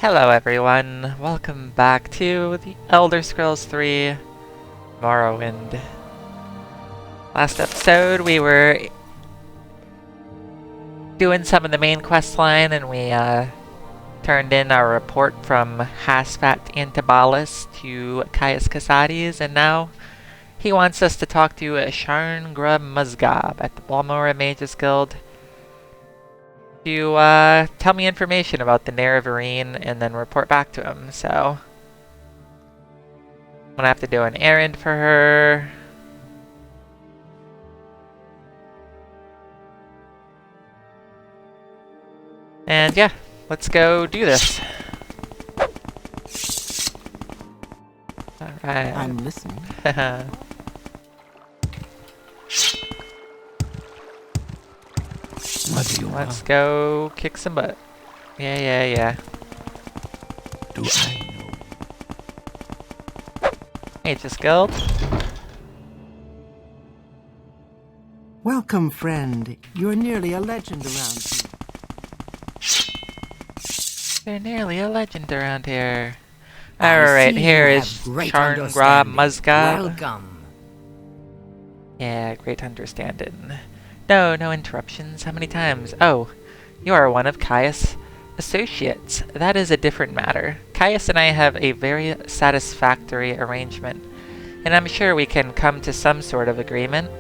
Hello everyone, welcome back to the Elder Scrolls 3 Morrowind. Last episode we were doing some of the main quest line and we turned in our report from Hasfat Antibalas to Caius Casades, and now he wants us to talk to Sharngra Muzgab at the Balmora Mages Guild to tell me information about the Nerevarine and then report back to him. So I'm gonna have to do an errand for her. And yeah, let's go do this. Alright. I'm listening. What do you Let's want? go kick some butt. Yeah. Do I know? Mages Guild. Welcome, friend. You're nearly a legend around here. They're nearly a legend around here. I Alright, see here you is have great Sharngra understanding. Muzgab. Welcome. Yeah, great understanding. No interruptions. How many times? Oh, you are one of Caius' associates. That is a different matter. Caius and I have a very satisfactory arrangement, and I'm sure we can come to some sort of agreement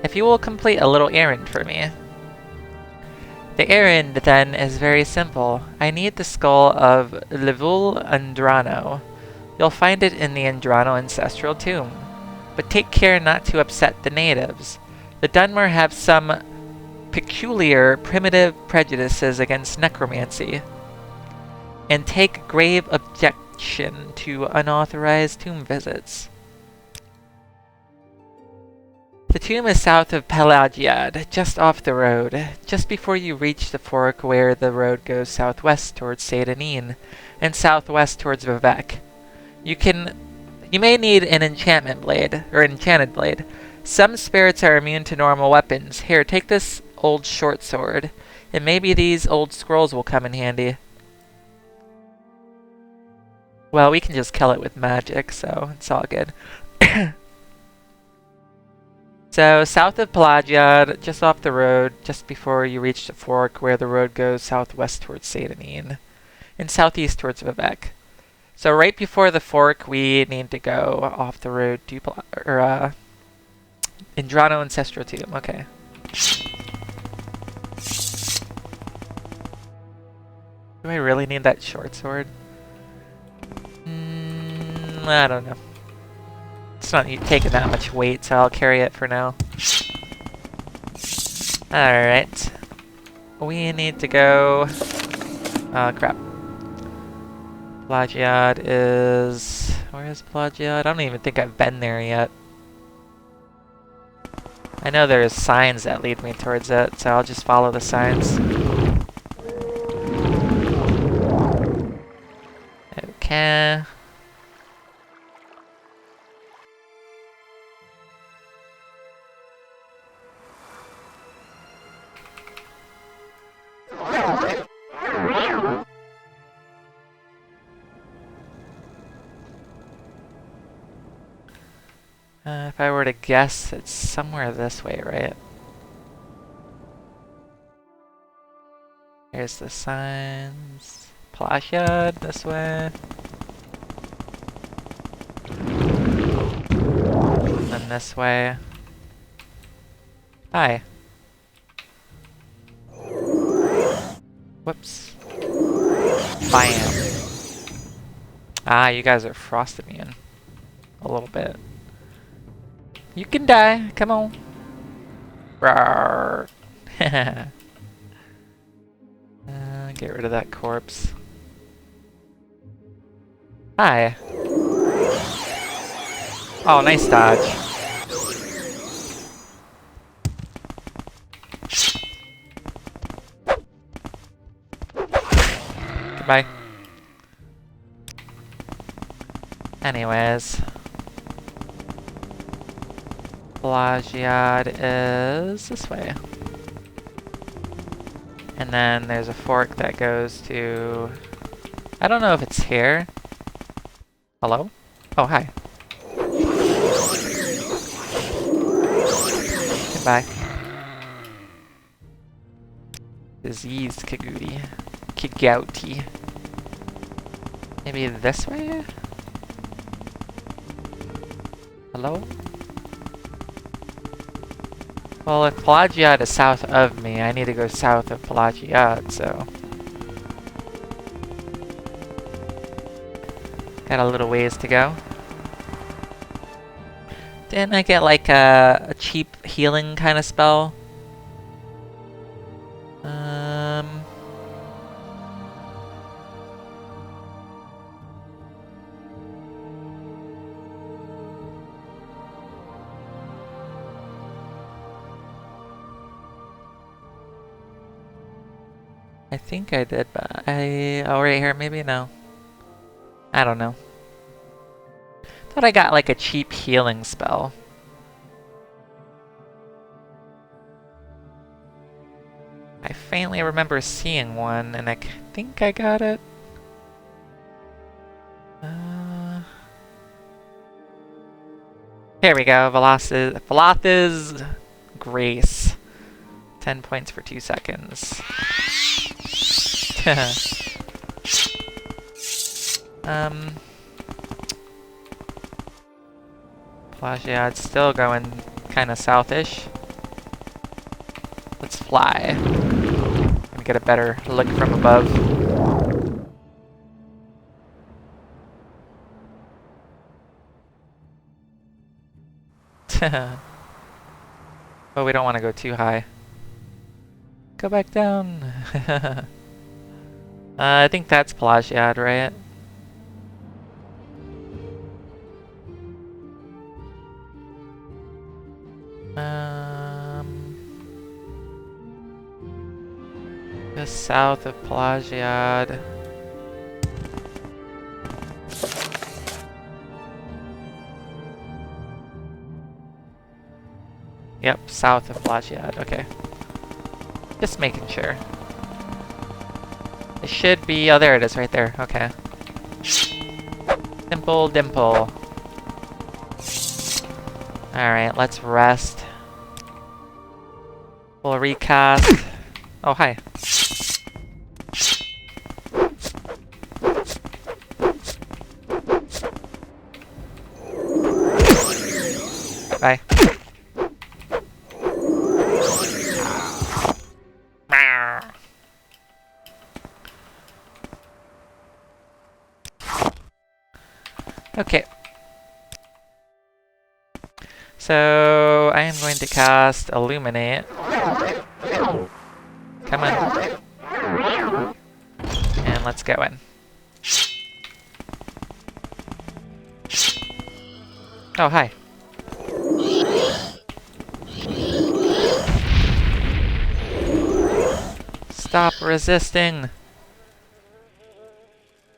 if you will complete a little errand for me. The errand, then, is very simple. I need the skull of Livul Andrano. You'll find it in the Andrano ancestral tomb, but take care not to upset the natives. The Dunmer have some peculiar primitive prejudices against necromancy, and take grave objection to unauthorized tomb visits. The tomb is south of Pelagiad, just off the road, just before you reach the fork where the road goes southwest towards Sedanin, and southwest towards Vivek. You may need an enchantment blade, or enchanted blade. Some spirits are immune to normal weapons. Here, take this old short sword, and maybe these old scrolls will come in handy. Well, we can just kill it with magic, so it's all good. So, south of Pelagiad, just off the road, just before you reach the fork where the road goes southwest towards Sedanin, and southeast towards Vivek. So right before the fork, we need to go off the road to Andrano Ancestral Tomb. Okay. Do I really need that short sword? I don't know. It's not taking that much weight, so I'll carry it for now. Alright. We need to go... Oh, crap. Pelagiad is... Where is Pelagiad? I don't even think I've been there yet. I know there's signs that lead me towards it, so I'll just follow the signs. Okay. If I were to guess, it's somewhere this way, right? Here's the signs. Pelagiad, this way. And then this way. Hi. Whoops. Bam. Ah, you guys are frost immune. A little bit. You can die. Come on. Rawr. Get rid of that corpse. Hi. Oh, nice dodge. Goodbye. Anyways. Pelagiad is this way. And then there's a fork that goes to I don't know if it's here. Hello? Oh, hi. Goodbye. Disease Kagouti. Kigouti. Maybe this way? Hello? Well, if Pelagiad is south of me, I need to go south of Pelagiad, so... Got a little ways to go. Didn't I get like a cheap healing kind of spell? I think I did, but oh, right here, maybe no. I don't know. Thought I got like a cheap healing spell. I faintly remember seeing one, and I think I got it. Here we go, Velathes Grace. 10 points for 2 seconds. Pelagiad's still going kind of southish. Let's fly. Let me get a better look from above. Oh, we don't want to go too high. Go back down. I think that's Pelagiad, right? Just south of Pelagiad. Yep, south of Pelagiad, okay. Just making sure. It should be, oh there it is right there, okay. Simple dimple. Alright, let's rest. We'll recast. Oh, hi. Bye. Okay. So I am going to cast Illuminate. Come on. And let's go in. Oh, hi. Stop resisting.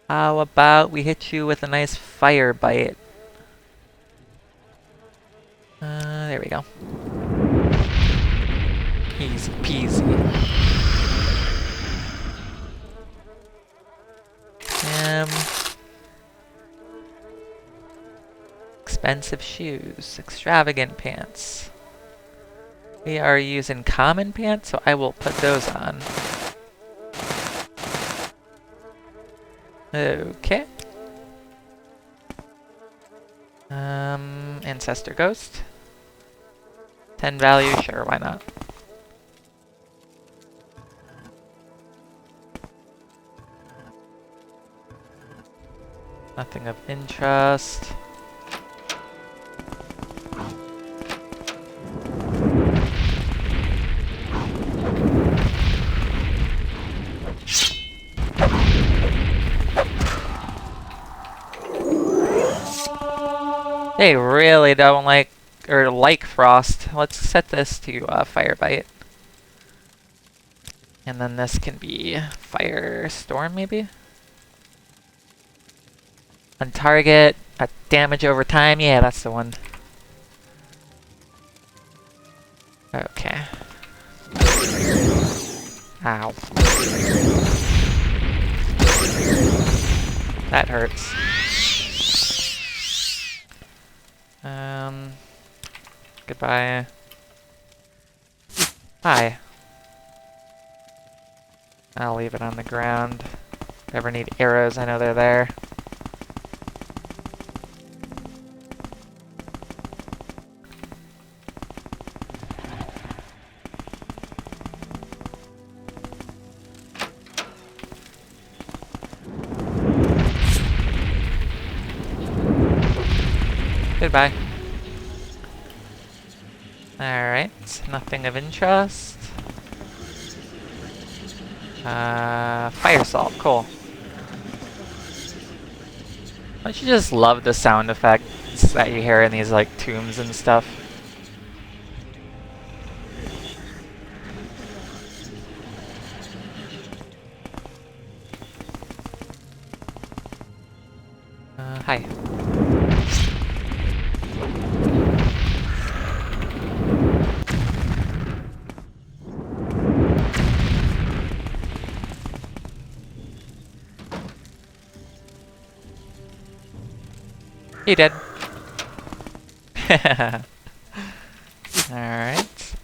How about we hit you with a nice fire bite? There we go. Easy peasy. Expensive shoes. Extravagant pants. We are using common pants, so I will put those on. Okay. Ancestor Ghost. 10 value, sure, why not? Nothing of interest. They really don't like frost. Let's set this to fire bite. And then this can be fire storm maybe? On target, damage over time, yeah, that's the one. Okay. Ow. That hurts. Goodbye. Hi. I'll leave it on the ground. If ever need arrows, I know they're there. Goodbye. Alright, nothing of interest. Fire salt, cool. Don't you just love the sound effects that you hear in these, like, tombs and stuff? Hi. You dead. Alright.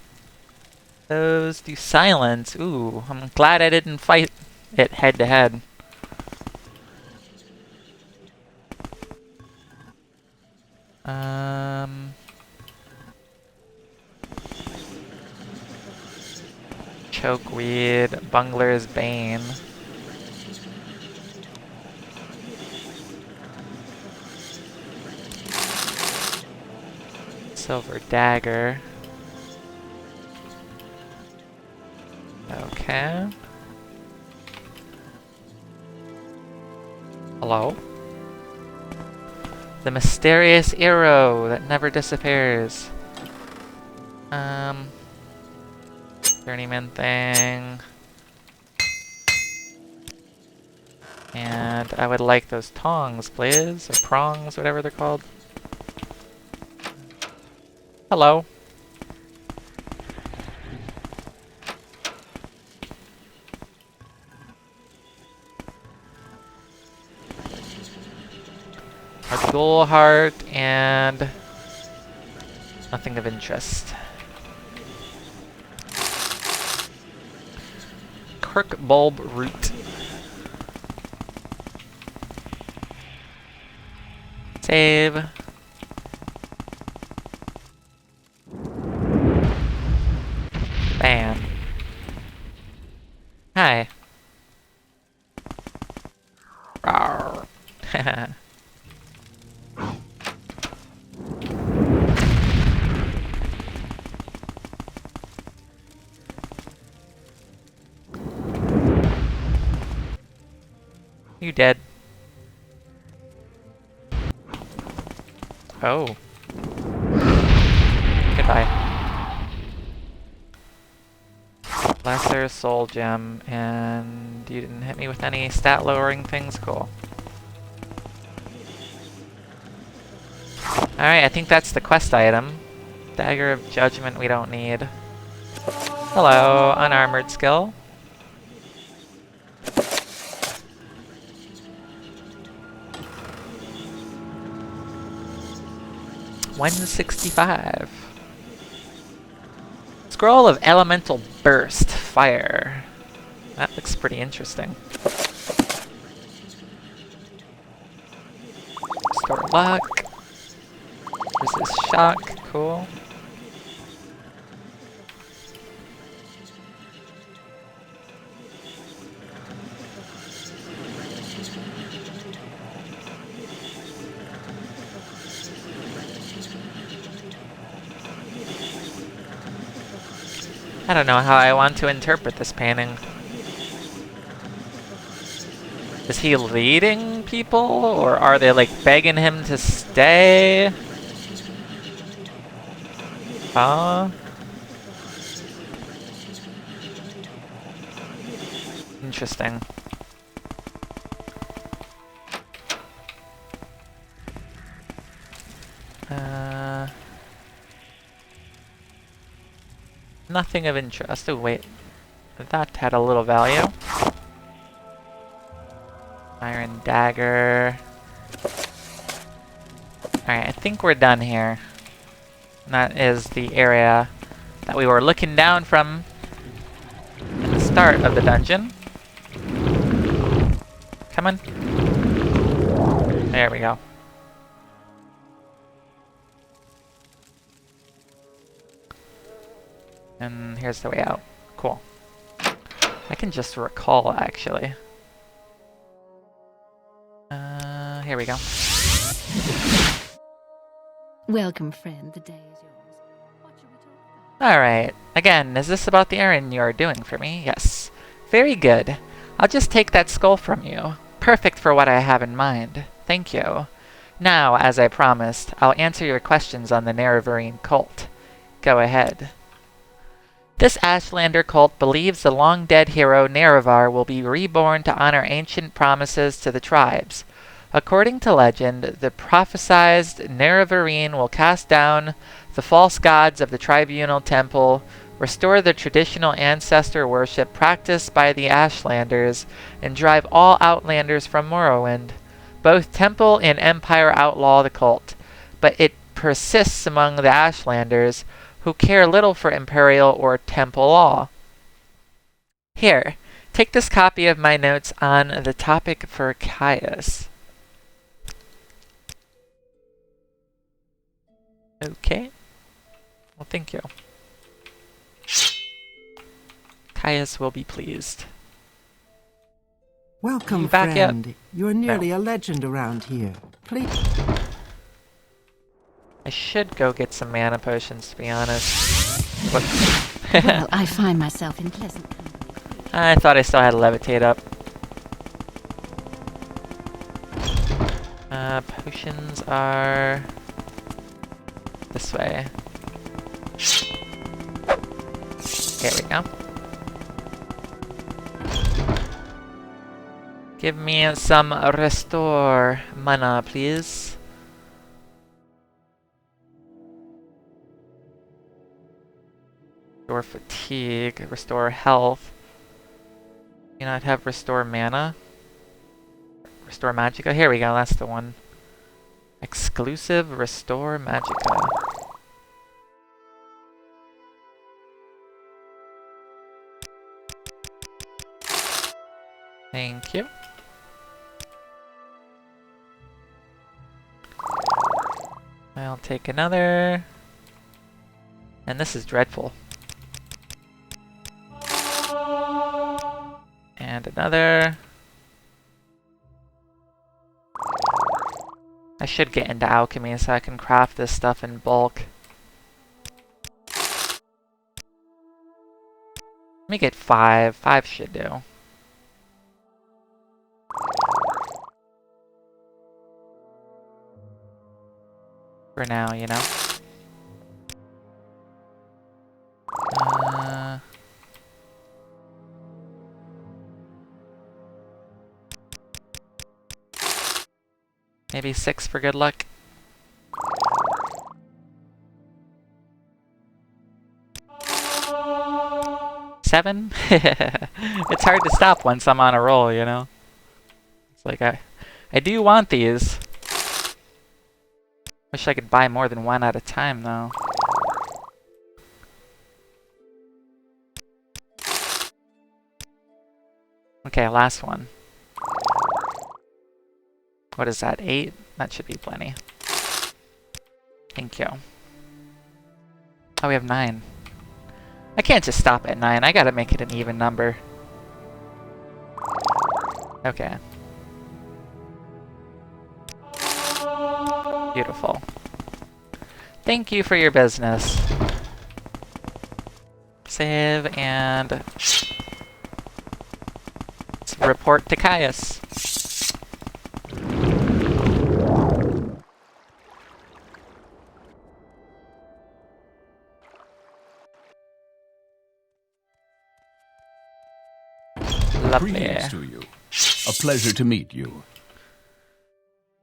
Those do silence. Ooh, I'm glad I didn't fight it head to head. Chokeweed, Bungler's Bane. Silver Dagger. Okay. Hello? The mysterious arrow that never disappears. Journeyman thing. And I would like those tongs, please. Or prongs, whatever they're called. Hello. A dual heart and nothing of interest. Kirk bulb root. Save. Bam. Hi. Rawr. You dead. Oh. Goodbye. Lesser soul gem, and you didn't hit me with any stat lowering things? Cool. Alright, I think that's the quest item. Dagger of Judgment we don't need. Hello, unarmored skill. $165. Scroll of Elemental Burst. Fire. That looks pretty interesting. Restore luck. Resist shock. Cool. I don't know how I want to interpret this painting. Is he leading people, or are they like begging him to stay? Interesting. Nothing of interest. Oh wait, that had a little value. Iron dagger. Alright, I think we're done here. And that is the area that we were looking down from at the start of the dungeon. Come on. There we go. And here's the way out. Cool. I can just recall, actually. Here we go. Welcome, friend. The day is yours. What shall we talk about? Alright. Again, is this about the errand you're doing for me? Yes. Very good. I'll just take that skull from you. Perfect for what I have in mind. Thank you. Now, as I promised, I'll answer your questions on the Nerevarine cult. Go ahead. This Ashlander cult believes the long-dead hero Nerevar will be reborn to honor ancient promises to the tribes. According to legend, the prophesized Nerevarine will cast down the false gods of the tribunal temple, restore the traditional ancestor worship practiced by the Ashlanders, and drive all Outlanders from Morrowind. Both Temple and Empire outlaw the cult, but it persists among the Ashlanders, who care little for Imperial or Temple law. Here, take this copy of my notes on the topic for Caius. Okay. Well, thank you. Caius will be pleased. Welcome, You back yet? friend. You're nearly a legend around here. Please. I should go get some mana potions, to be honest. Whoops. Well, I find myself in pleasant company. I thought I still had to levitate up. Potions are this way. Here we go. Give me some restore mana, please. Restore fatigue, restore health. You not have restore mana? Restore magicka? Here we go, that's the one. Exclusive restore magicka. Thank you. I'll take another. And this is dreadful. And another. I should get into alchemy so I can craft this stuff in bulk. Let me get 5. 5 should do. For now, you know. Maybe 6 for good luck. Seven? It's hard to stop once I'm on a roll, you know? It's like, I do want these. Wish I could buy more than one at a time, though. Okay, last one. What is that, 8? That should be plenty. Thank you. Oh, we have 9. I can't just stop at 9. I gotta make it an even number. Okay. Beautiful. Thank you for your business. Save and let's report to Caius. Lovely. Greetings to you. A pleasure to meet you.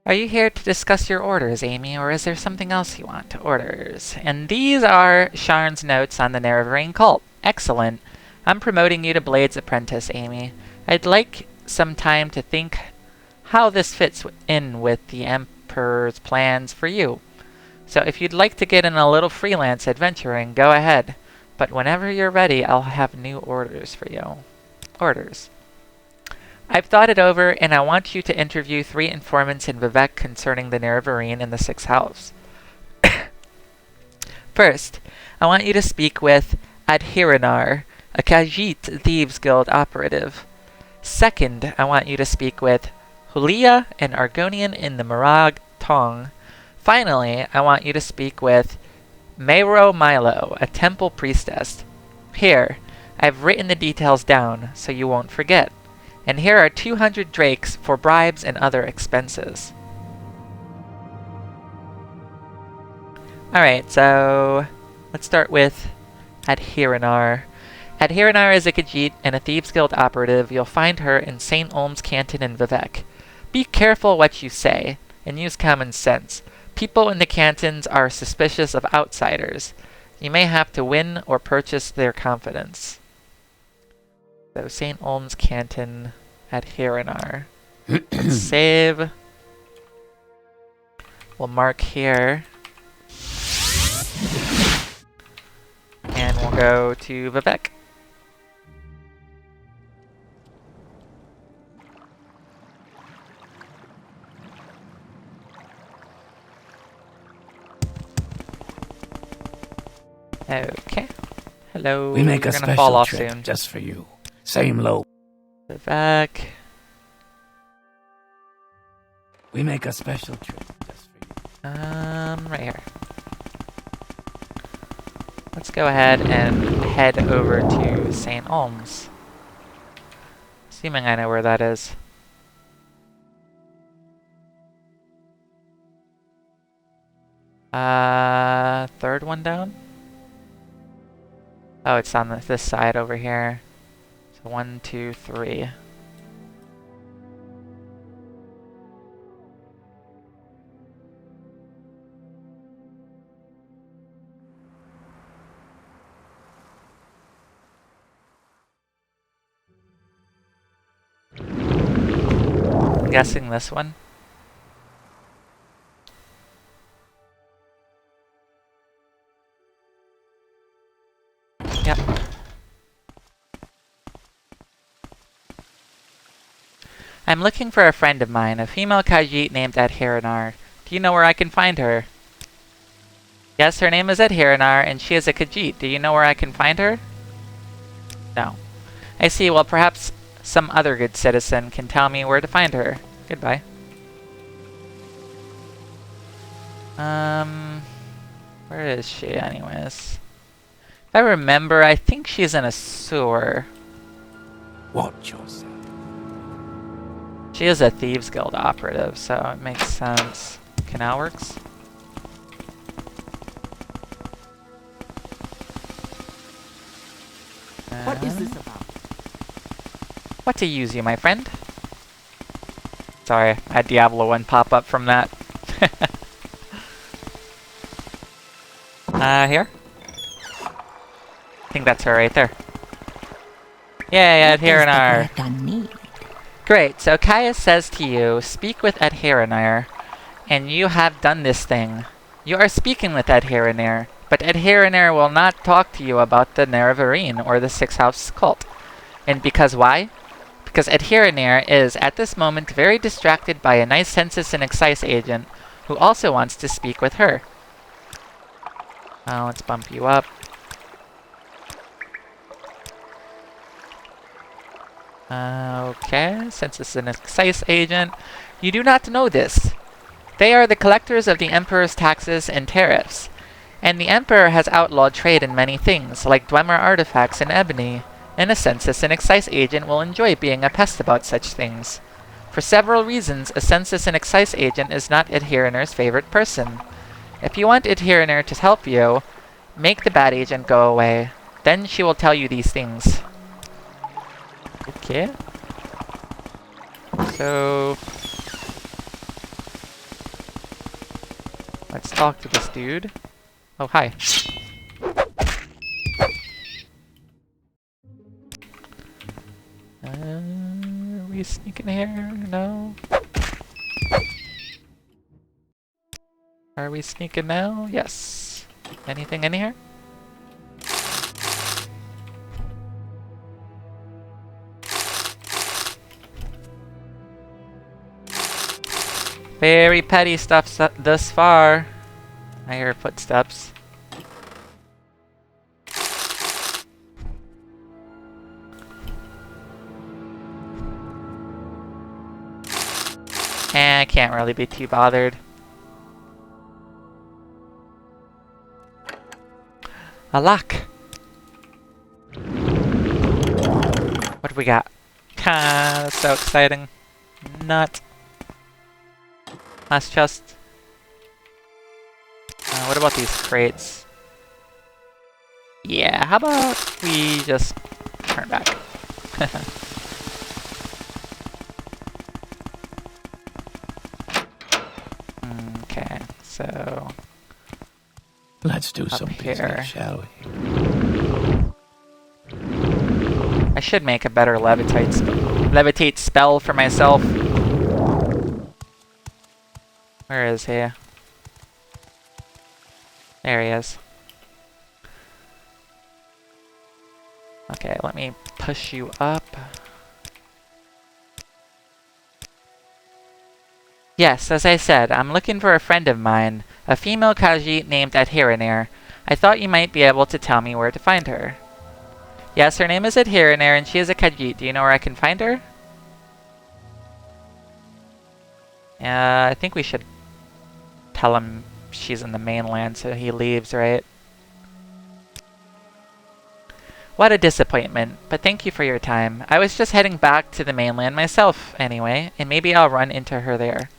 Are you here to discuss your orders, Amy, or is there something else you want? Orders. And these are Sharn's notes on the Nerevarine cult. Excellent. I'm promoting you to Blade's apprentice, Amy. I'd like some time to think how this fits in with the Emperor's plans for you. So if you'd like to get in a little freelance adventuring, go ahead. But whenever you're ready, I'll have new orders for you. Orders. I've thought it over, and I want you to interview 3 informants in Vivec concerning the Nerevarine in the 6th house. First, I want you to speak with Adhiranar, a Khajiit Thieves Guild operative. Second, I want you to speak with Hulia, an Argonian in the Mirag Tong. Finally, I want you to speak with Meiro Milo, a temple priestess. Here, I've written the details down so you won't forget. And here are 200 drakes for bribes and other expenses. Alright, so let's start with Adhiranar. Adhiranar is a Khajiit and a Thieves Guild operative. You'll find her in St. Olm's Canton in Vivec. Be careful what you say, and use common sense. People in the cantons are suspicious of outsiders. You may have to win or purchase their confidence. So St. Olm's Canton, Adhiranar. Let's save. We'll mark here. And we'll go to Vivec. Okay. Hello. We make a We're gonna special fall off trip soon. just for you. Same low. Vivec. We make a special trip just for you. Right here. Let's go ahead and head over to St. Olm's. Assuming I know where that is. Third one down? Oh, it's on this side over here. So 1, 2, 3. I'm guessing this one. Yep. I'm looking for a friend of mine, a female Khajiit named Adhiranar. Do you know where I can find her? Yes, her name is Adhiranar, and she is a Khajiit. Do you know where I can find her? No. I see. Well, perhaps some other good citizen can tell me where to find her. Goodbye. Where is she anyways? If I remember, I think she's in a sewer. Watch yourself. She is a Thieves Guild operative, so it makes sense. Canal works? What is this about? What to use you, my friend? Sorry, I had Diablo 1 pop up from that. Here? I think that's her right there. Yay, Adhiranar! Great, so Caius says to you, speak with Adhiranar, and you have done this thing. You are speaking with Adhiranar, but Adhiranar will not talk to you about the Nerevarine or the Six House cult. And because why? Because Adhiranar is, at this moment, very distracted by a nice census and excise agent who also wants to speak with her. Let's bump you up. Okay, since it's an excise agent, you do not know this. They are the collectors of the Emperor's taxes and tariffs, and the Emperor has outlawed trade in many things, like Dwemer artifacts and ebony, and a census and excise agent will enjoy being a pest about such things. For several reasons, a census and excise agent is not Adhiranar's favorite person. If you want Adhiranar to help you, make the bad agent go away. Then she will tell you these things. Okay. So let's talk to this dude. Oh, hi. Are we sneaking here? No. Are we sneaking now? Yes. Anything in here? Very petty stuff thus far. I hear footsteps. I can't really be too bothered. A lock! What do we got? Ah, that's so exciting. Nut. Last chest. What about these crates? Yeah, how about we just turn back? Okay, so Let's do some here. business, shall we? I should make a better levitate spell for myself. Where is he? There he is. Okay, let me push you up. Yes, as I said, I'm looking for a friend of mine, a female Khajiit named Adhiranir. I thought you might be able to tell me where to find her. Yes, her name is Adhiranir and she is a Khajiit. Do you know where I can find her? I think we should tell him she's in the mainland so he leaves, right? What a disappointment, but thank you for your time. I was just heading back to the mainland myself, anyway, and maybe I'll run into her there.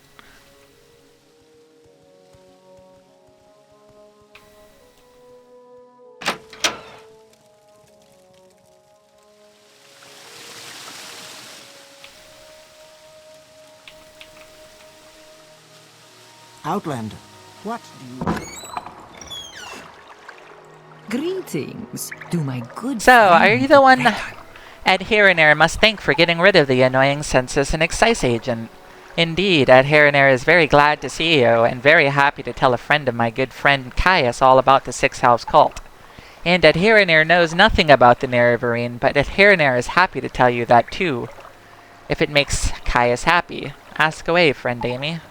Outlander, what do you... Greetings to my good So, are friend, you the one Rebecca. Adhiranir must thank for getting rid of the annoying census and excise agent? Indeed, Adhiranir is very glad to see you, and very happy to tell a friend of my good friend Caius all about the Six House cult. And Adhiranir knows nothing about the Nerevarine, but Adhiranir is happy to tell you that too. If it makes Caius happy. Ask away, friend Amy.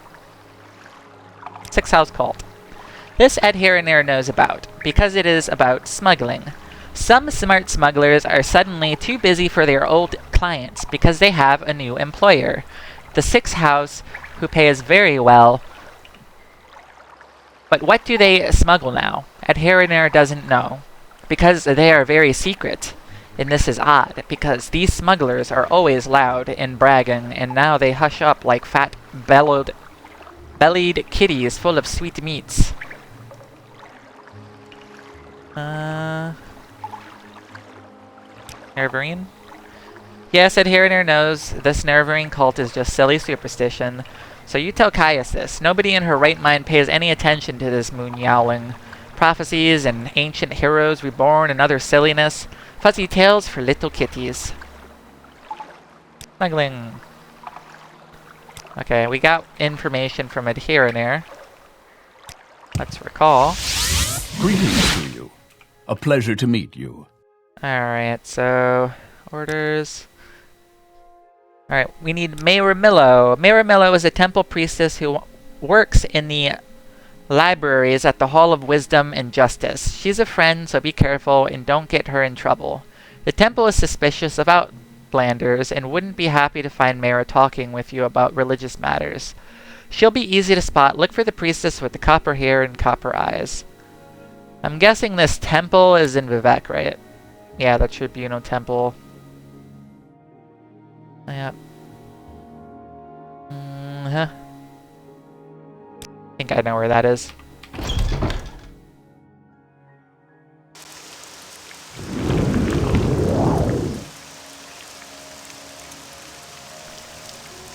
Six House cult. This Adhiranir knows about, because it is about smuggling. Some smart smugglers are suddenly too busy for their old clients because they have a new employer. The Six House, who pays very well. But what do they smuggle now? Adhiranir doesn't know. Because they are very secret. And this is odd, because these smugglers are always loud and bragging, and now they hush up like fat, bellied kitties full of sweet meats. Nerevarine? Yes, Adhiranir knows this Nerevarine cult is just silly superstition. So you tell Caius this. Nobody in her right mind pays any attention to this moon yowling. Prophecies and ancient heroes reborn and other silliness. Fuzzy tales for little kitties. Smuggling. Okay, we got information from Adhiranir. Let's recall. Greetings to you. A pleasure to meet you. Alright, so orders. Alright, we need Mayramillo. Mayramillo is a temple priestess who works in the libraries at the Hall of Wisdom and Justice. She's a friend, so be careful and don't get her in trouble. The temple is suspicious of outlanders and wouldn't be happy to find Mayra talking with you about religious matters. She'll be easy to spot. Look for the priestess with the copper hair and copper eyes. I'm guessing this temple is in Vivek, right? Yeah, the Tribunal Temple. Yep. I think I know where that is.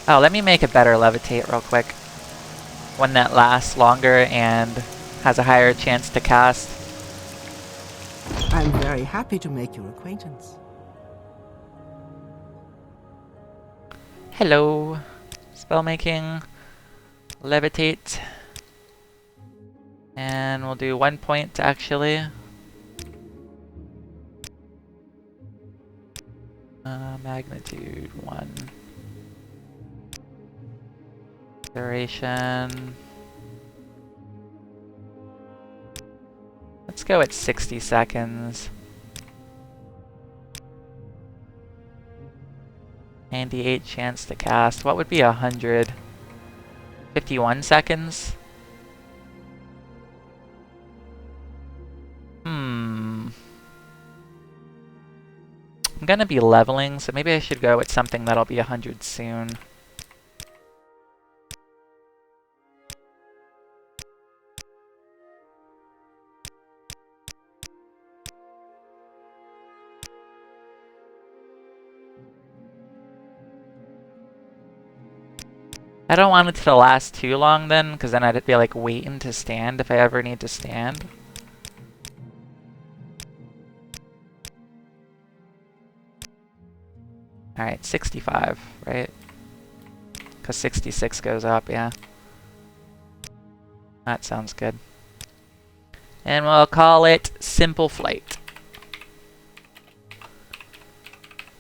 Oh, let me make a better levitate real quick. One that lasts longer and has a higher chance to cast. I'm very happy to make your acquaintance. Hello. Spellmaking. Levitate. And we'll do 1 point, actually. Magnitude 1. Duration. Let's go at 60 seconds. 98 chance to cast. What would be 100? 51 seconds? I'm gonna be leveling, so maybe I should go with something that'll be 100 soon. I don't want it to last too long then, because then I'd be like waiting to stand if I ever need to stand. Alright, 65, right? Because 66 goes up, yeah. That sounds good. And we'll call it Simple Flight.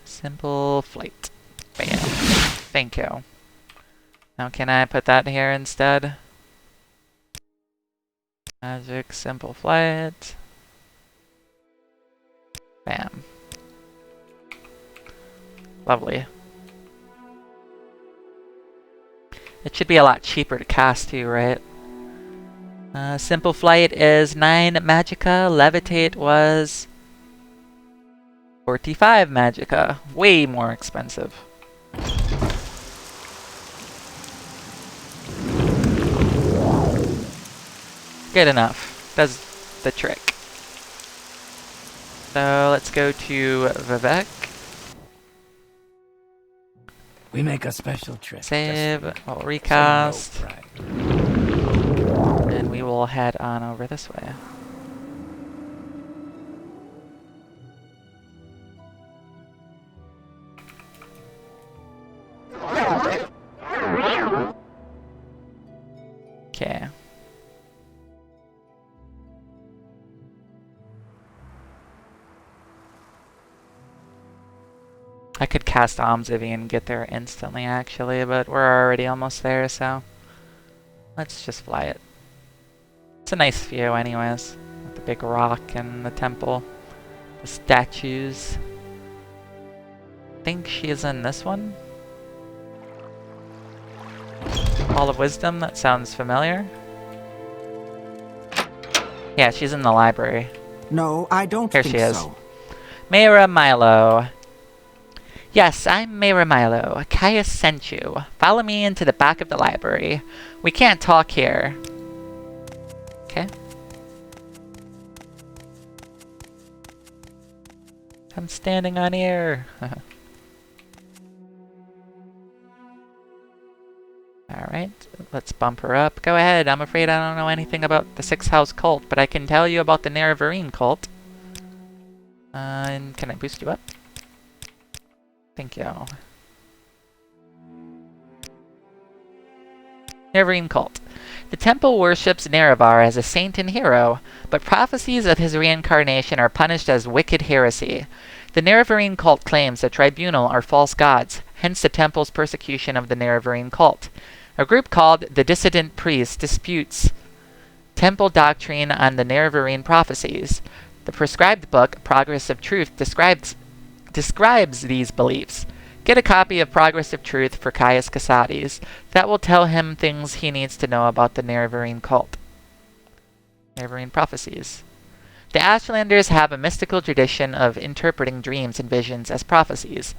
Simple Flight. Bam. Thank you. Now can I put that here instead? Magic Simple Flight. Bam. Lovely. It should be a lot cheaper to cast too, right? Simple Flight is 9 Magicka. Levitate was 45 Magicka. Way more expensive. Good enough. Does the trick. So let's go to Vivek. We make a special trip. Save. just for We'll you. recast. So no pride. And we will head on over this way. Okay. I could cast Omzivi and get there instantly, actually, but we're already almost there, so let's just fly it. It's a nice view anyways, with the big rock and the temple, the statues. I think she is in this one. Hall of Wisdom, that sounds familiar. Yeah, she's in the library. No, I don't Here think she is. so. Mayra Milo. Yes, I'm Mayra Milo. Caius sent you. Follow me into the back of the library. We can't talk here. Okay. I'm standing on air. Alright, let's bump her up. Go ahead, I'm afraid I don't know anything about the Six House cult, but I can tell you about the Nerevarine cult. And can I boost you up? Thank you. Nerevarine cult. The temple worships Nerevar as a saint and hero, but prophecies of his reincarnation are punished as wicked heresy. The Nerevarine cult claims the tribunal are false gods, hence the temple's persecution of the Nerevarine cult. A group called the Dissident Priests disputes temple doctrine on the Nerevarine prophecies. The prescribed book, Progress of Truth, describes these beliefs. Get a copy of Progress of Truth for Caius Casades. That will tell him things he needs to know about the Nerevarine cult. Nerevarine prophecies. The Ashlanders have a mystical tradition of interpreting dreams and visions as prophecies.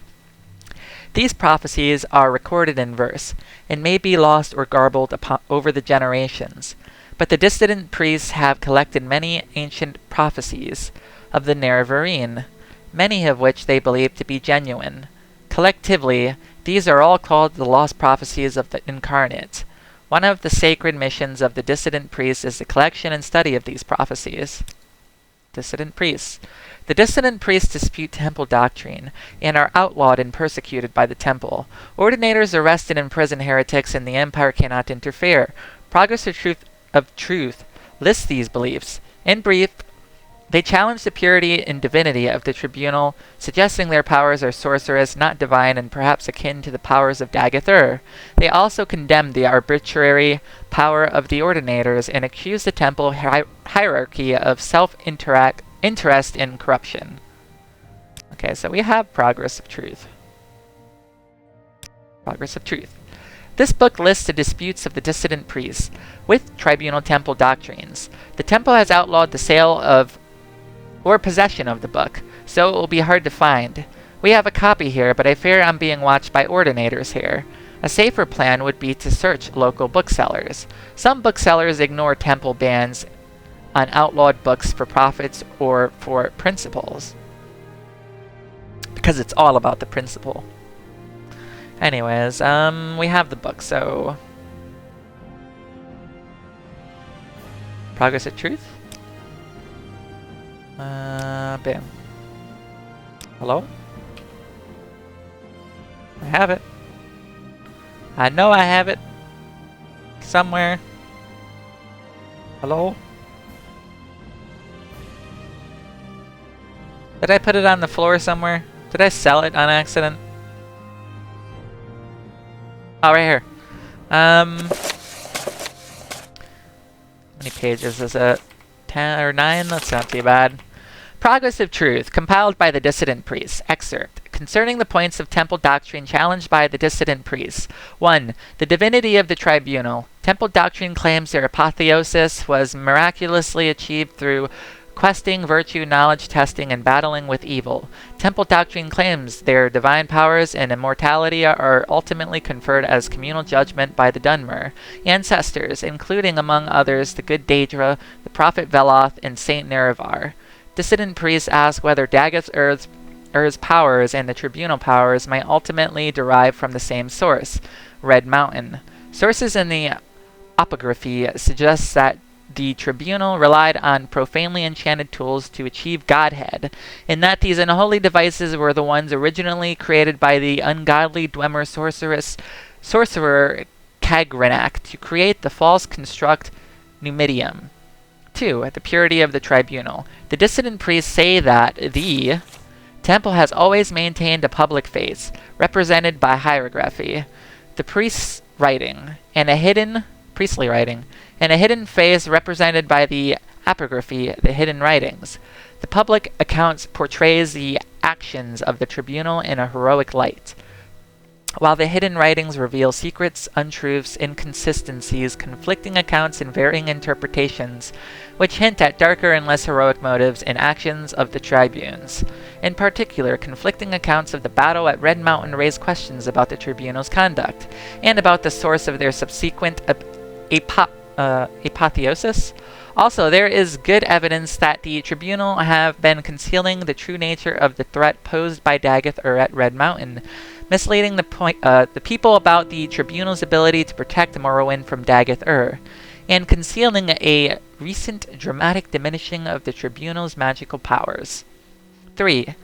These prophecies are recorded in verse, and may be lost or garbled over the generations. But the dissident priests have collected many ancient prophecies of the Nerevarine, many of which they believe to be genuine. Collectively, these are all called the lost prophecies of the incarnate. One of the sacred missions of the dissident priests is the collection and study of these prophecies. Dissident priests. The dissident priests dispute temple doctrine and are outlawed and persecuted by the temple. Ordinators arrest and imprison heretics, and the empire cannot interfere. Progress of truth lists these beliefs. In brief, they challenge the purity and divinity of the tribunal, suggesting their powers are sorcerous, not divine, and perhaps akin to the powers of Dagoth-Ur. They also condemn the arbitrary power of the ordinators and accuse the temple hierarchy of self-interest and corruption. Okay, so we have Progress of Truth. Progress of Truth. This book lists the disputes of the dissident priests with tribunal temple doctrines. The temple has outlawed the sale of or possession of the book, so it will be hard to find. We have a copy here, but I fear I'm being watched by ordinators here. A safer plan would be to search local booksellers. Some booksellers ignore temple bans on outlawed books for profits or for principles. Because it's all about the principle. Anyways, we have the book, so... Progress of Truth? Bam. Hello? I have it. I know I have it. Somewhere. Hello? Did I put it on the floor somewhere? Did I sell it on accident? Oh, right here. How many pages is it? 10 or 9? That's not too bad. Progress of Truth, compiled by the dissident priests. Excerpt. Concerning the points of temple doctrine challenged by the dissident priests. 1. The divinity of the tribunal. Temple doctrine claims their apotheosis was miraculously achieved through questing, virtue, knowledge, testing, and battling with evil. Temple doctrine claims their divine powers and immortality are ultimately conferred as communal judgment by the Dunmer ancestors, including, among others, the good Daedra, the prophet Veloth, and Saint Nerevar. Dissident priests ask whether Dagoth-Ur's powers and the tribunal powers might ultimately derive from the same source, Red Mountain. Sources in the apocryphy suggest that the tribunal relied on profanely enchanted tools to achieve godhead, and that these unholy devices were the ones originally created by the ungodly Dwemer sorcerer Kagrenak to create the false construct Numidium. 2. The purity of the tribunal. The dissident priests say that the temple has always maintained a public face, represented by hierography, the priest's writing, and a hidden priestly writing, and a hidden face represented by the apocryphy, the hidden writings. The public accounts portrays the actions of the tribunal in a heroic light, while the hidden writings reveal secrets, untruths, inconsistencies, conflicting accounts, and varying interpretations, which hint at darker and less heroic motives and actions of the tribunes. In particular, conflicting accounts of the battle at Red Mountain raise questions about the tribunal's conduct, and about the source of their subsequent apotheosis. Also, there is good evidence that the tribunal have been concealing the true nature of the threat posed by Dagoth-Ur at Red Mountain, misleading the people about the tribunal's ability to protect Morrowind from Dagoth-Ur, and concealing a recent dramatic diminishing of the tribunal's magical powers. 3.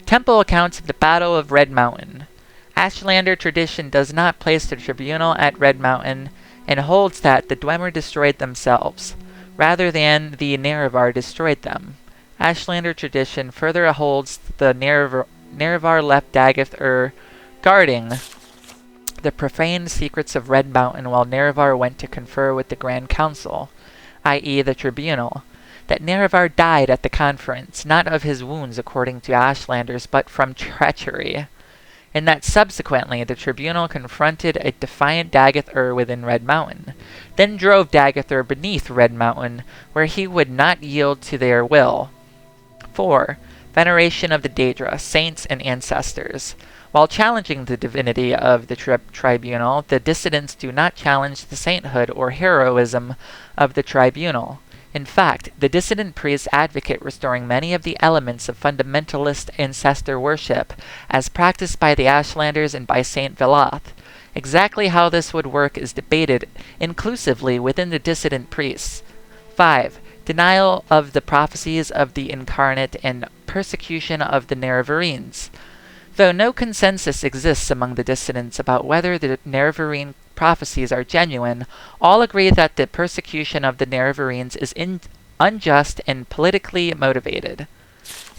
Temple accounts of the Battle of Red Mountain. Ashlander tradition does not place the tribunal at Red Mountain, and holds that the Dwemer destroyed themselves, rather than the Nerevar destroyed them. Ashlander tradition further holds the Nerevar left Dagoth-Ur guarding the profaned secrets of Red Mountain while Nerevar went to confer with the Grand Council, i.e. the Tribunal, that Nerevar died at the conference, not of his wounds according to Ashlanders, but from treachery, and that subsequently the Tribunal confronted a defiant Dagoth-Ur within Red Mountain, then drove Dagoth-Ur beneath Red Mountain, where he would not yield to their will. 4. Veneration of the Daedra, saints and ancestors. While challenging the divinity of the tribunal, the dissidents do not challenge the sainthood or heroism of the tribunal. In fact, the dissident priests advocate restoring many of the elements of fundamentalist ancestor worship as practiced by the Ashlanders and by Saint Veloth. Exactly how this would work is debated inclusively within the dissident priests. 5. Denial of the prophecies of the incarnate and persecution of the Nerevarines. Though no consensus exists among the dissidents about whether the Nerevarine prophecies are genuine, all agree that the persecution of the Nerevarines is unjust and politically motivated.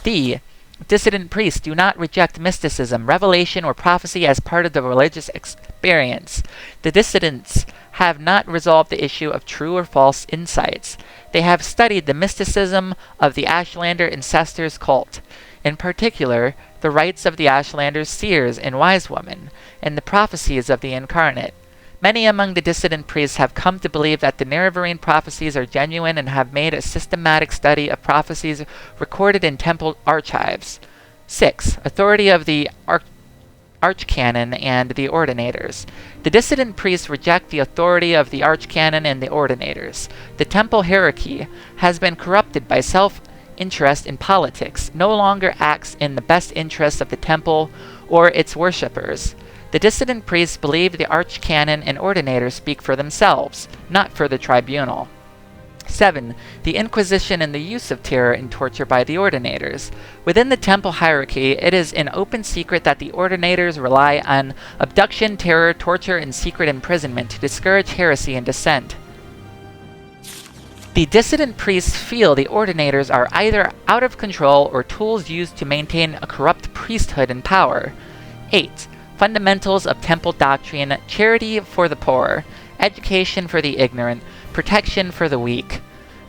D. Dissident priests do not reject mysticism, revelation, or prophecy as part of the religious experience. The dissidents have not resolved the issue of true or false insights. They have studied the mysticism of the Ashlander ancestors' cult, in particular, the rites of the Ashlander's seers and wise women, and the prophecies of the incarnate. Many among the dissident priests have come to believe that the Nerevarine prophecies are genuine and have made a systematic study of prophecies recorded in temple archives. 6. Authority of the Archcanon and the Ordinators. The dissident priests reject the authority of the Archcanon and the Ordinators. The temple hierarchy has been corrupted by self-interest in politics, no longer acts in the best interests of the temple or its worshippers. The dissident priests believe the Archcanon and Ordinators speak for themselves, not for the tribunal. 7. The Inquisition and the use of terror and torture by the Ordinators. Within the temple hierarchy, it is an open secret that the Ordinators rely on abduction, terror, torture, and secret imprisonment to discourage heresy and dissent. The dissident priests feel the Ordinators are either out of control or tools used to maintain a corrupt priesthood in power. 8. Fundamentals of temple doctrine: charity for the poor, education for the ignorant, protection for the weak.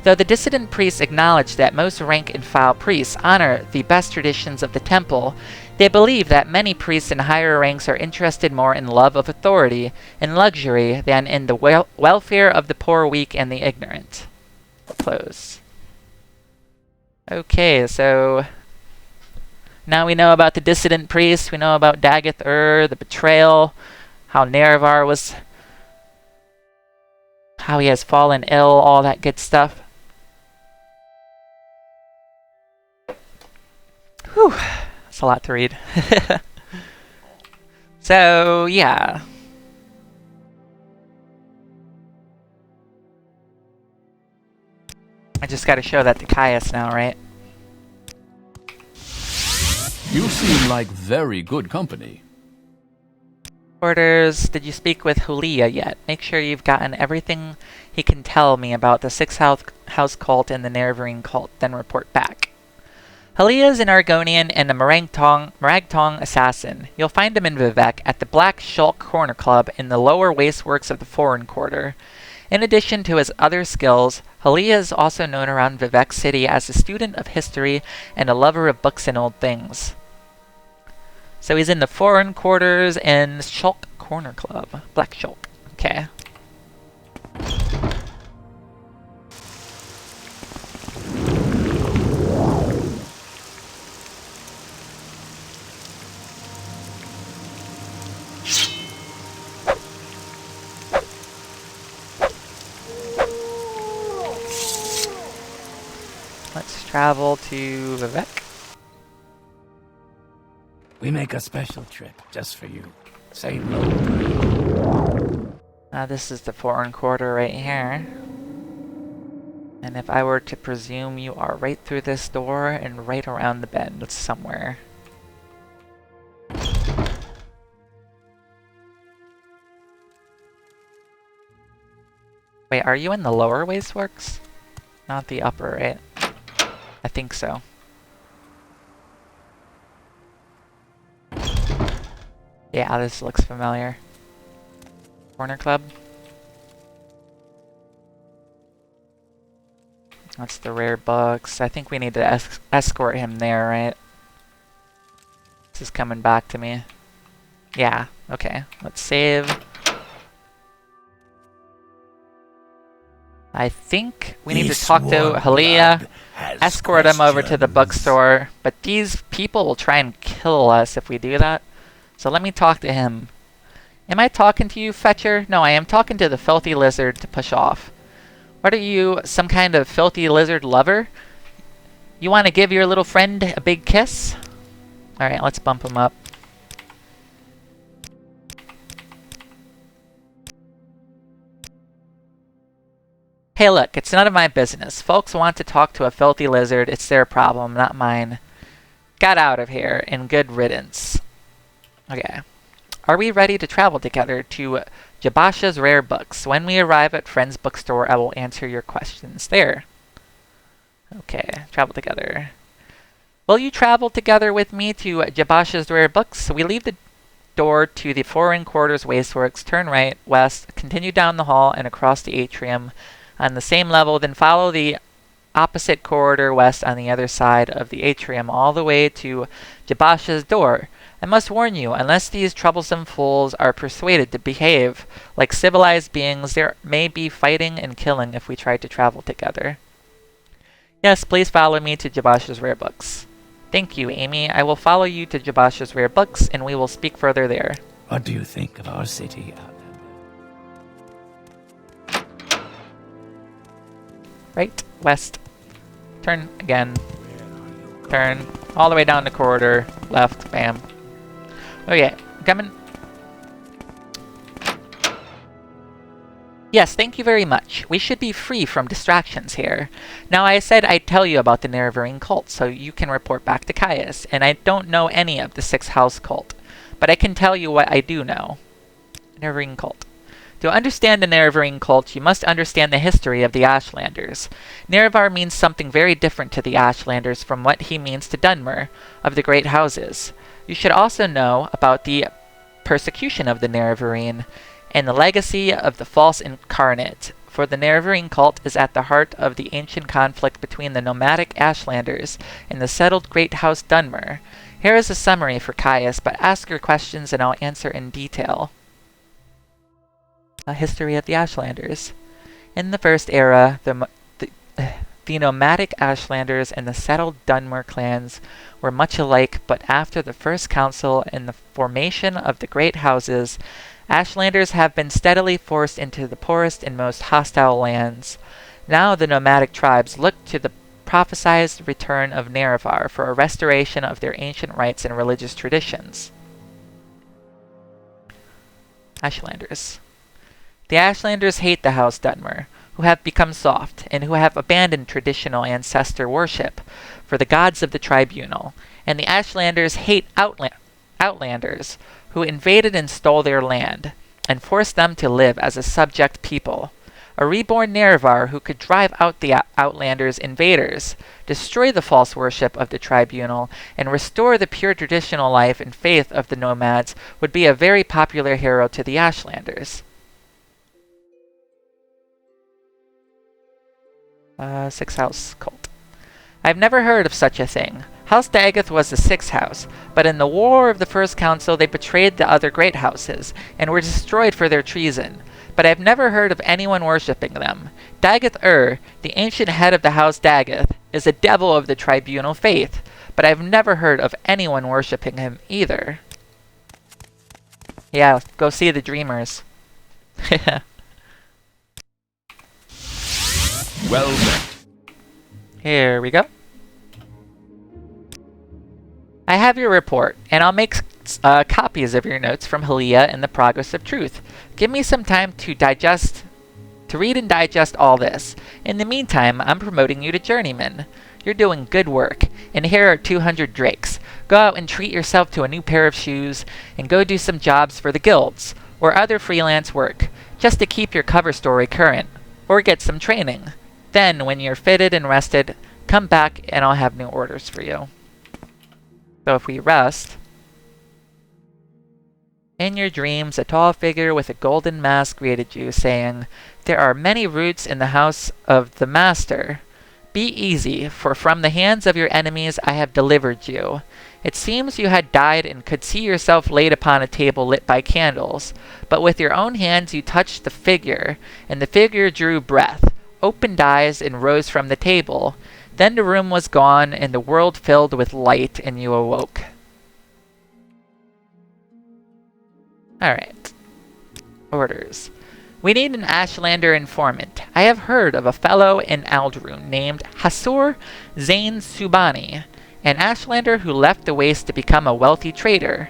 Though the dissident priests acknowledge that most rank-and-file priests honor the best traditions of the temple, they believe that many priests in higher ranks are interested more in love of authority and luxury than in the welfare of the poor, weak, and the ignorant. Close. Okay, so now we know about the dissident priests, we know about Dagoth Ur, the betrayal, how Nerevar was, how he has fallen ill, all that good stuff. Whew, that's a lot to read. So, yeah. I just gotta show that to Caius now, right? You seem like very good company. Orders, did you speak with Hulia yet? Make sure you've gotten everything he can tell me about the Sixth House cult and the Nerevarine cult, then report back. Hulia is an Argonian and a Maragtong assassin. You'll find him in Vivec at the Black Shulk Corner Club in the lower wasteworks of the Foreign Quarter. In addition to his other skills, Hulia is also known around Vivec City as a student of history and a lover of books and old things. So he's in the Foreign Quarters and Shulk Corner Club. Black Shulk. Okay. Let's travel to Vivec. We make a special trip just for you. Say no. This is the Foreign Quarter right here. And if I were to presume, you are right through this door and right around the bend somewhere. Wait, are you in the lower wasteworks? Not the upper, right? I think so. Yeah, this looks familiar. Corner Club. That's the rare books. I think we need to escort him there, right? This is coming back to me. Yeah, okay. Let's save. I think we need to talk to Hulia, escort him over to the bookstore, but these people will try and kill us if we do that. So let me talk to him. Am I talking to you, Fetcher? No, I am talking to the filthy lizard to push off. What are you, some kind of filthy lizard lover? You want to give your little friend a big kiss? Alright, let's bump him up. Hey look, it's none of my business. Folks want to talk to a filthy lizard, it's their problem, not mine. Got out of here, and good riddance. Okay. Are we ready to travel together to Jabasha's Rare Books. When we arrive at Friend's Bookstore, I will answer your questions there. Okay, travel together. Will you travel together with me to Jabasha's Rare Books? We leave the door to the Foreign Quarters Wasteworks, turn right, west, continue down the hall and across the atrium on the same level, then follow the opposite corridor west on the other side of the atrium all the way to Jabasha's door. I must warn you, unless these troublesome fools are persuaded to behave like civilized beings, there may be fighting and killing if we try to travel together. Yes, please follow me to Jabasha's Rare Books. Thank you, Amy. I will follow you to Jabasha's Rare Books, and we will speak further there. What do you think of our city, Right, west. Turn again. Turn. All the way down the corridor. Left. Bam. Okay, coming. Yes, thank you very much. We should be free from distractions here. Now, I said I'd tell you about the Nerevarine cult, so you can report back to Caius, and I don't know any of the Sixth House cult, but I can tell you what I do know. Nerevarine cult. To understand the Nerevarine cult, you must understand the history of the Ashlanders. Nerevar means something very different to the Ashlanders from what he means to Dunmer, of the Great Houses. You should also know about the persecution of the Nerevarine, and the legacy of the false incarnate, for the Nerevarine cult is at the heart of the ancient conflict between the nomadic Ashlanders and the settled Great House Dunmer. Here is a summary for Caius, but ask your questions and I'll answer in detail. A history of the Ashlanders. In the First Era, the nomadic Ashlanders and the settled Dunmer clans were much alike, but after the First Council and the formation of the Great Houses, Ashlanders have been steadily forced into the poorest and most hostile lands. Now the nomadic tribes look to the prophesied return of Nerevar for a restoration of their ancient rites and religious traditions. Ashlanders. The Ashlanders hate the House Dunmer, who have become soft, and who have abandoned traditional ancestor worship for the gods of the tribunal, and the Ashlanders hate Outlanders, who invaded and stole their land, and forced them to live as a subject people. A reborn Nerevar who could drive out the Outlanders' invaders, destroy the false worship of the tribunal, and restore the pure traditional life and faith of the nomads would be a very popular hero to the Ashlanders. Sixth House cult. I've never heard of such a thing. House Dagoth was the Sixth House, but in the War of the First Council they betrayed the other great houses, and were destroyed for their treason. But I've never heard of anyone worshipping them. Dagoth the ancient head of the House Dagoth, is a devil of the tribunal faith, but I've never heard of anyone worshipping him either. Yeah, go see the Dreamers. Well met. Here we go. I have your report, and I'll make copies of your notes from Halia and the Progress of Truth. Give me some time to read and digest all this. In the meantime, I'm promoting you to Journeyman. You're doing good work, and here are 200 drakes. Go out and treat yourself to a new pair of shoes, and go do some jobs for the guilds, or other freelance work, just to keep your cover story current, or get some training. Then, when you're fitted and rested, come back and I'll have new orders for you. So if we rest, in your dreams, a tall figure with a golden mask greeted you, saying, "There are many roots in the house of the Master. Be easy, for from the hands of your enemies I have delivered you." It seems you had died and could see yourself laid upon a table lit by candles, but with your own hands you touched the figure, and the figure drew breath, opened eyes, and rose from the table. Then the room was gone, and the world filled with light, and you awoke. Alright. Orders. We need an Ashlander informant. I have heard of a fellow in Aldrune named Hasur Zain Subani, an Ashlander who left the Waste to become a wealthy trader.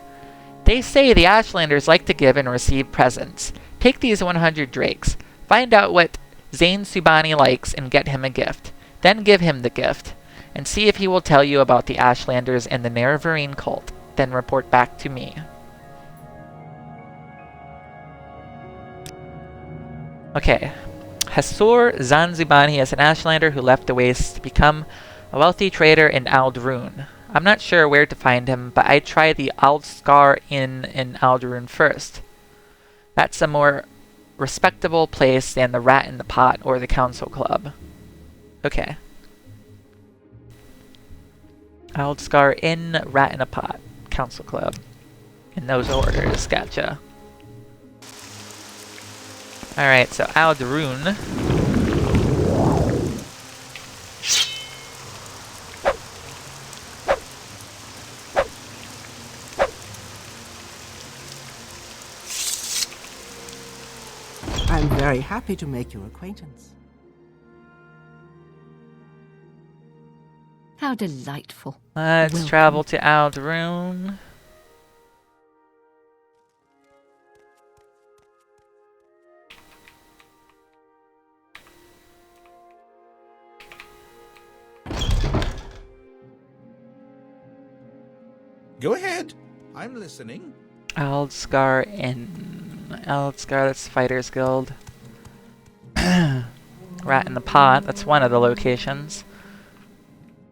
They say the Ashlanders like to give and receive presents. Take these 100 drakes. Find out what Zain Subani likes and get him a gift. Then give him the gift, and see if he will tell you about the Ashlanders and the Nerevarine cult. Then report back to me. Okay. Hasur Zanzibani is an Ashlander who left the Wastes to become a wealthy trader in Aldrune. I'm not sure where to find him, but I'd try the Aldscar Inn in Aldrune first. That's a more respectable place than the Rat in the Pot or the Council Club. Okay. Aldscar Inn, Rat in a Pot, Council Club. In those orders, gotcha. Alright, so Aldrune. I'm very happy to make your acquaintance. How delightful. Let's Welcome. travel to Aldrune. Go ahead. I'm listening. Aldscar Inn. Aldscar, that's Fighters Guild. Rat in the Pot, that's one of the locations.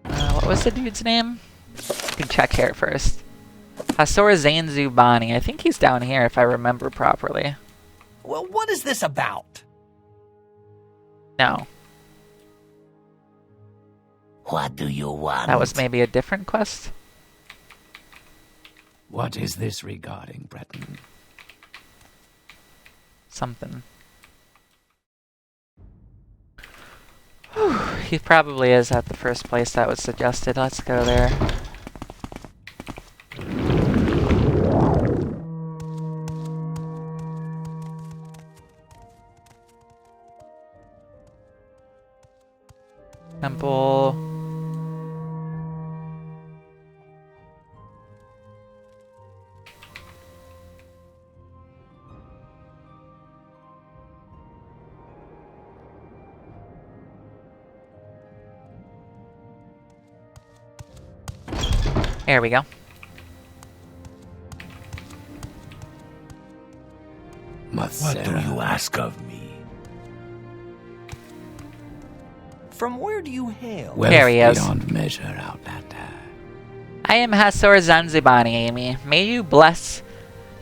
What was the dude's name? You can check here first. Hasor Zanzubani. I think he's down here if I remember properly. Well, what is this about? No. What do you want? That was maybe a different quest? What is this regarding, Breton? Something. Whew, he probably is at the first place that was suggested. Let's go there. Temple. There we go. What do you ask of me? From where do you hail? Wealth There he is. beyond measure, Outlander. I am Hasor Zanzibani, Amy. May you bless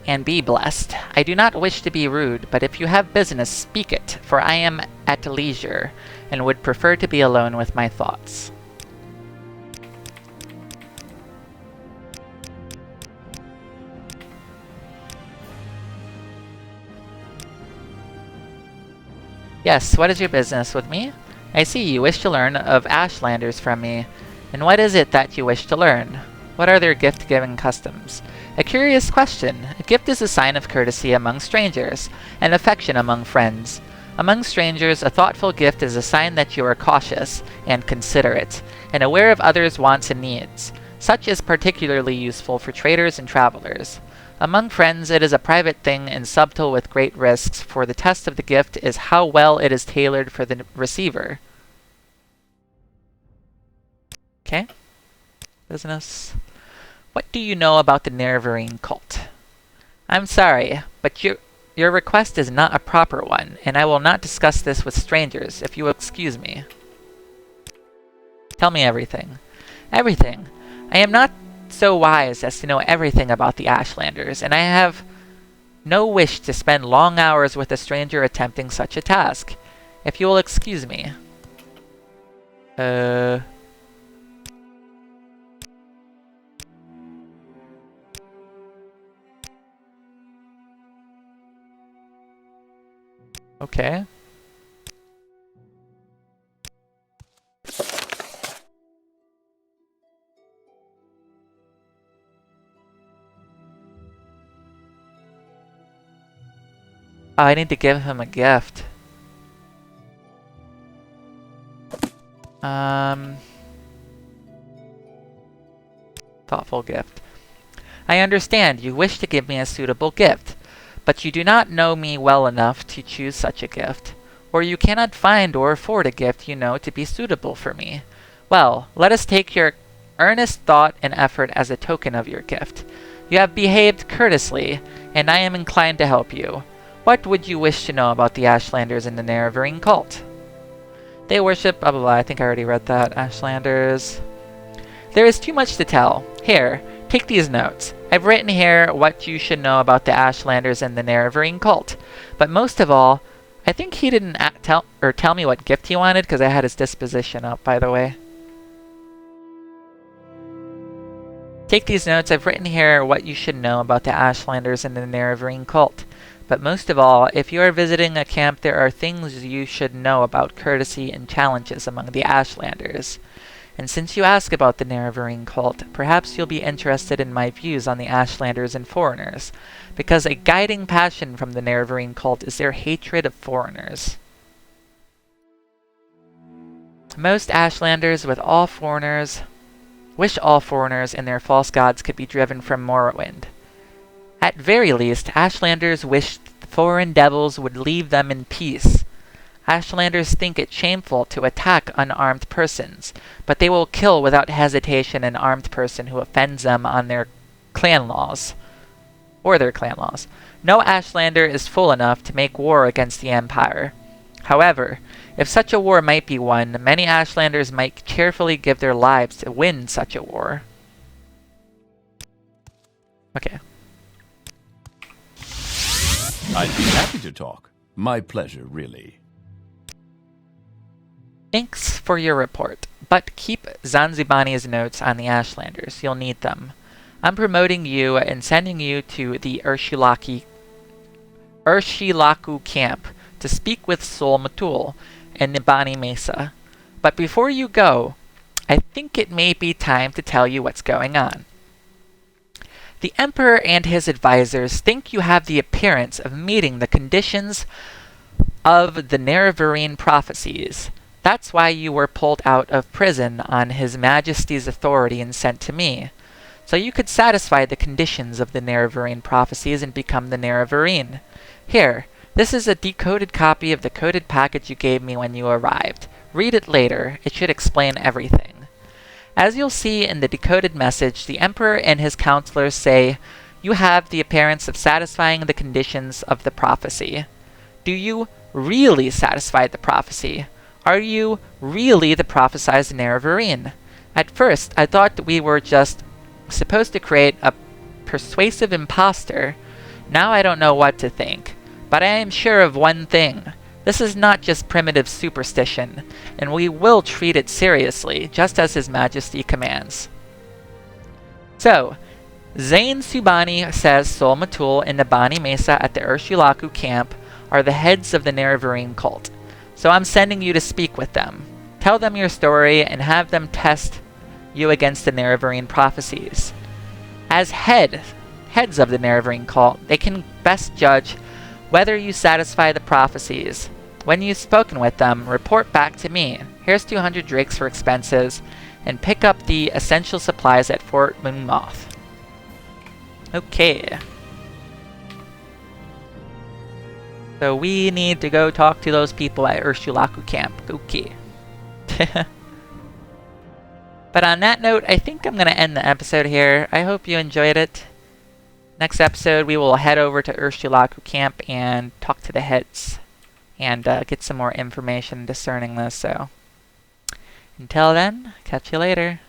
and be blessed. I do not wish to be rude, but if you have business, speak it, for I am at leisure, and would prefer to be alone with my thoughts. Yes, what is your business with me? I see you wish to learn of Ashlanders from me. And what is it that you wish to learn? What are their gift-giving customs? A curious question. A gift is a sign of courtesy among strangers, and affection among friends. Among strangers, a thoughtful gift is a sign that you are cautious and considerate, and aware of others' wants and needs. Such is particularly useful for traders and travelers. Among friends, it is a private thing and subtle with great risks, for the test of the gift is how well it is tailored for the receiver. Okay. Business. What do you know about the Nerevarine cult? I'm sorry, but your request is not a proper one, and I will not discuss this with strangers, if you will excuse me. Tell me everything. Everything. I am not so wise as to know everything about the Ashlanders, and I have no wish to spend long hours with a stranger attempting such a task. If you will excuse me. Okay. Oh, I need to give him a gift. Thoughtful gift. I understand you wish to give me a suitable gift, but you do not know me well enough to choose such a gift, or you cannot find or afford a gift you know to be suitable for me. Well, let us take your earnest thought and effort as a token of your gift. You have behaved courteously, and I am inclined to help you. What would you wish to know about the Ashlanders and the Nerevarine cult? They worship blah blah blah. I think I already read that. Ashlanders. There is too much to tell. Here, take these notes. I've written here what you should know about the Ashlanders and the Nerevarine cult. But most of all, I think he didn't tell me what gift he wanted, because I had his disposition up, by the way. Take these notes. I've written here what you should know about the Ashlanders and the Nerevarine cult. But most of all, if you are visiting a camp, there are things you should know about courtesy and challenges among the Ashlanders. And since you ask about the Nerevarine cult, perhaps you'll be interested in my views on the Ashlanders and foreigners, because a guiding passion from the Nerevarine cult is their hatred of foreigners. Most Ashlanders wish all foreigners and their false gods could be driven from Morrowind. At very least, Ashlanders wish the foreign devils would leave them in peace. Ashlanders think it shameful to attack unarmed persons, but they will kill without hesitation an armed person who offends them on their clan laws. No Ashlander is fool enough to make war against the Empire. However, if such a war might be won, many Ashlanders might cheerfully give their lives to win such a war. Okay. I'd be happy to talk. My pleasure, really. Thanks for your report, but keep Zanzibani's notes on the Ashlanders. You'll need them. I'm promoting you and sending you to the Urshilaku camp to speak with Sol Matul and Nibani Mesa. But before you go, I think it may be time to tell you what's going on. The Emperor and his advisors think you have the appearance of meeting the conditions of the Nerevarine prophecies. That's why you were pulled out of prison on His Majesty's authority and sent to me. So you could satisfy the conditions of the Nerevarine prophecies and become the Nerevarine. Here, this is a decoded copy of the coded package you gave me when you arrived. Read it later. It should explain everything. As you'll see in the decoded message, the Emperor and his counselors say, you have the appearance of satisfying the conditions of the prophecy. Do you really satisfy the prophecy? Are you really the prophesied Nerevarine? At first, I thought that we were just supposed to create a persuasive impostor. Now I don't know what to think. But I am sure of one thing. This is not just primitive superstition, and we will treat it seriously, just as His Majesty commands. So, Zain Subani says Sol Matul and Nibani Mesa at the Urshilaku camp are the heads of the Nerevarine cult. So I'm sending you to speak with them. Tell them your story and have them test you against the Nerevarine prophecies. As heads of the Nerevarine cult, they can best judge whether you satisfy the prophecies. When you've spoken with them, report back to me. Here's 200 drakes for expenses, and pick up the essential supplies at Fort Moonmoth. Okay. So we need to go talk to those people at Urshilaku camp. Okay. But on that note, I think I'm going to end the episode here. I hope you enjoyed it. Next episode, we will head over to Urshilaku camp and talk to the heads and get some more information discerning this. So until then, catch you later.